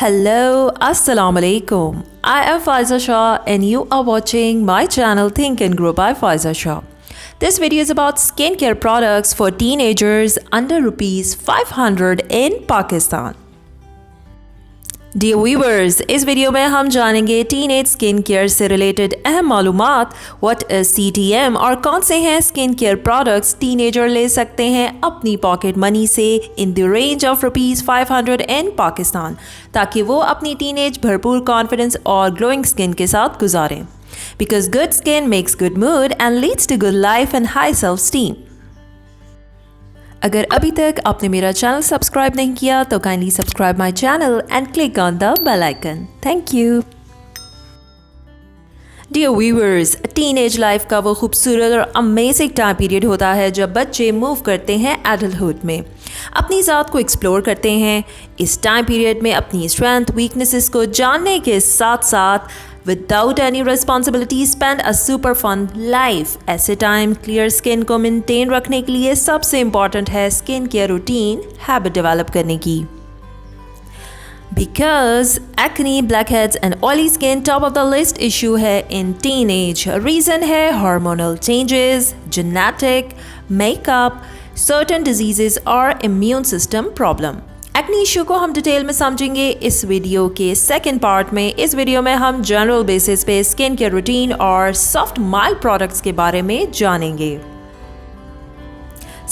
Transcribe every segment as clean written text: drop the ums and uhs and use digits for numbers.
Hello, Assalamu alaikum. I am Faiza Shah and you are watching my channel Think and Grow by Faiza Shah. This video is about skincare products for teenagers under rupees 500 in Pakistan. Dear viewers, इस video में हम जानेंगे teenage skin care से related अहम मालूमात, what is CTM और कौन से हैं स्किन केयर प्रोडक्ट्स टीनेजर ले सकते हैं अपनी पॉकेट मनी से in the range of rupees 500 इन पाकिस्तान, ताकि वो अपनी टीनेज भरपूर कॉन्फिडेंस और ग्लोइंग स्किन के साथ गुजारें। Because good skin makes good mood and leads to good life and high self esteem. अगर अभी तक आपने मेरा चैनल सब्सक्राइब नहीं किया तो kindly subscribe my channel and click on the bell icon. Thank you. Dear viewers, teenage life का वो खूबसूरत और अमेजिंग टाइम पीरियड होता है जब बच्चे मूव करते हैं एडल्टहुड में, अपनी ज़ात को एक्सप्लोर करते हैं। इस टाइम पीरियड में अपनी स्ट्रेंथ वीकनेसेस को जानने के साथ साथ without any responsibility spend a super fun life. ऐसे टाइम क्लियर स्किन को मेंटेन रखने के लिए सबसे इम्पॉर्टेंट है skin care routine habit develop करने की। Because acne, blackheads and oily skin top of the list issue है इन टीनेज। रीज़न है hormonal changes, genetic, makeup, certain diseases और immune system problem. Acne issue को हम detail में समझेंगे इस वीडियो के सेकंड पार्ट में। इस वीडियो में हम जनरल बेसिस पे स्किन केयर रूटीन और सॉफ्ट माइल्ड प्रोडक्ट्स के बारे में जानेंगे।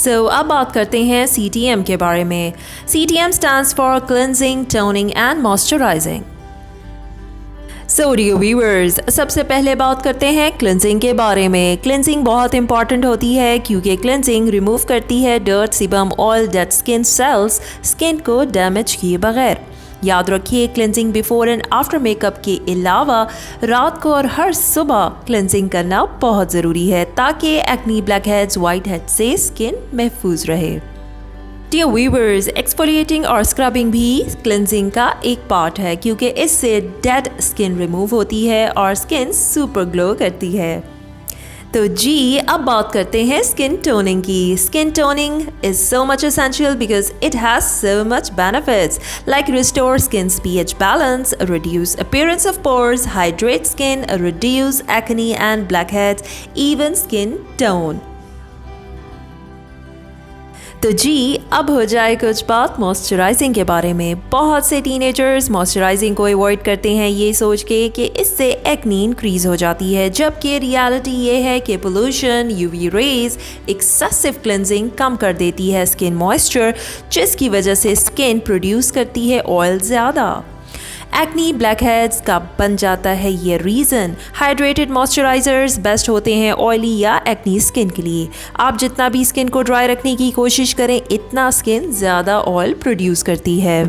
अब बात करते हैं CTM के बारे में। CTM stands for cleansing, toning and moisturising. Dear viewers, सबसे पहले बात करते हैं क्लिनजिंग के बारे में। क्लिनजिंग बहुत इंपॉर्टेंट होती है क्योंकि क्लिनजिंग रिमूव करती है dirt, sebum, oil, dead skin cells skin को डैमेज किए बगैर। याद रखिए, cleansing before and after makeup के अलावा रात को और हर सुबह क्लिनजिंग करना बहुत ज़रूरी है ताकि acne, black heads, white head से स्किन महफूज रहे। डियर व्यूअर्स, एक्सफोलिएटिंग और स्क्रबिंग भी क्लिनजिंग का एक पार्ट है क्योंकि इससे डेड स्किन रिमूव होती है और स्किन सुपर ग्लो करती है। अब बात करते हैं स्किन टोनिंग की। Skin toning is so much essential because it has so much benefits like restore skins pH balance, reduce appearance of pores, hydrate skin, reduce acne and blackheads, even skin tone। अब हो जाए कुछ बात moisturising के बारे में। बहुत से टीनेजर्स मॉइस्चराइजिंग को अवॉइड करते हैं ये सोच के कि इससे एक्ने इंक्रीज हो जाती है, जबकि रियलिटी ये है कि pollution, UV rays, excessive cleansing कम कर देती है स्किन मॉइस्चर, जिसकी वजह से स्किन प्रोड्यूस करती है ऑयल ज़्यादा। एक्ने, ब्लैक हेड्स का बन जाता है ये रीज़न। हाइड्रेटेड मॉइस्चराइजर्स बेस्ट होते हैं ऑयली या एक्ने स्किन के लिए। आप जितना भी स्किन को ड्राई रखने की कोशिश करें, इतना स्किन ज़्यादा ऑयल प्रोड्यूस करती है।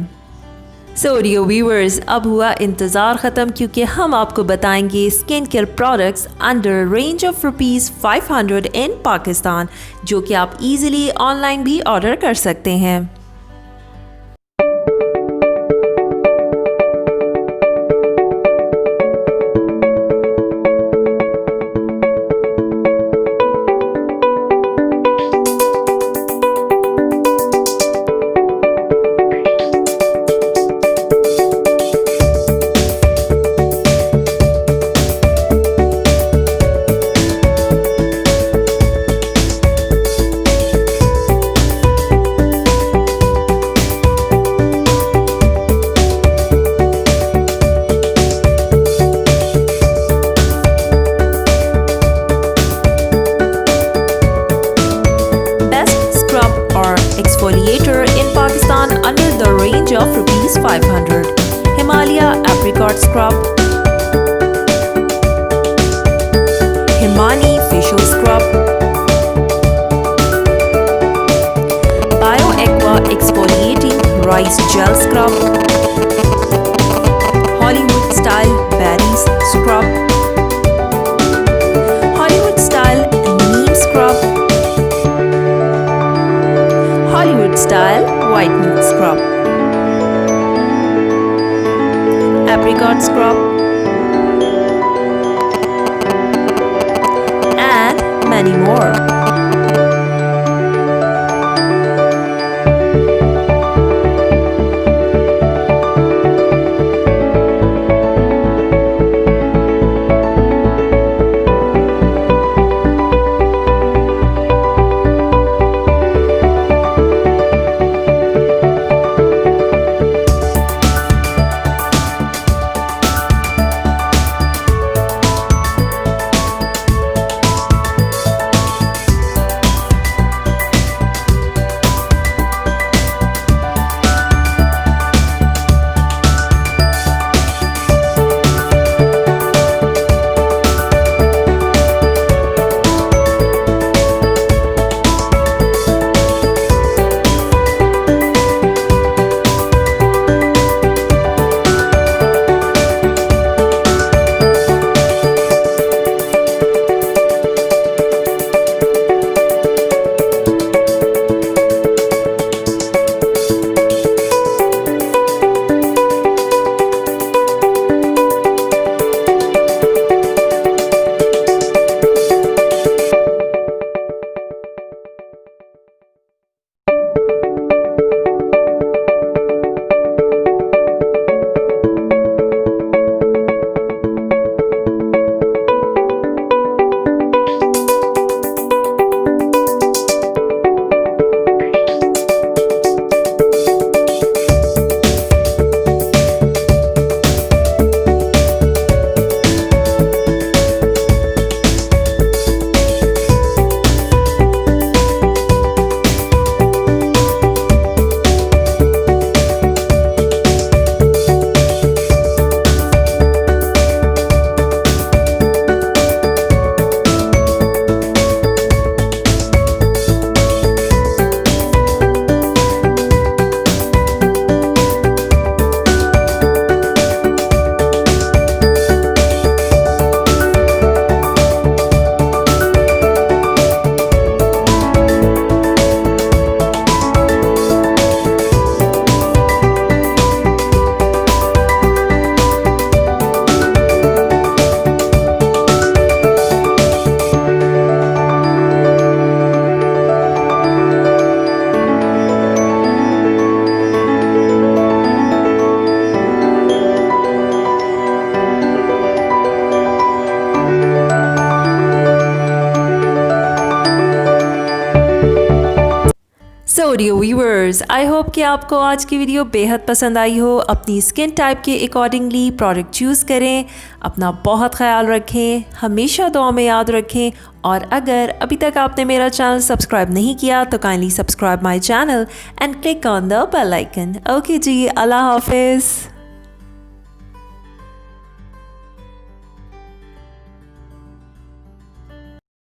डियर व्यूअर्स, अब हुआ इंतज़ार ख़त्म क्योंकि हम आपको बताएंगे skin care products under range of rupees 500 इन पाकिस्तान, जो कि आप इजीली ऑनलाइन भी ऑर्डर कर सकते हैं। Exfoliator in Pakistan under the range of rupees 500. Himalaya Apricot Scrub, Himani Facial Scrub, BioAqua Exfoliating Rice Gel Scrub, Hollywood Style Berries Scrub, Hollywood Style Neem Scrub, Hollywood Style Whitening Scrub, Apricot Scrub, and many more. Dear viewers, I hope कि आपको आज की video बेहद पसंद आई हो। अपनी skin type के accordingly product choose करें, अपना बहुत ख्याल रखें, हमेशा दुआ में याद रखें। और अगर अभी तक आपने मेरा चैनल सब्सक्राइब नहीं किया तो kindly subscribe my channel and click on the bell icon. Okay जी, अल्लाह हाफिज़।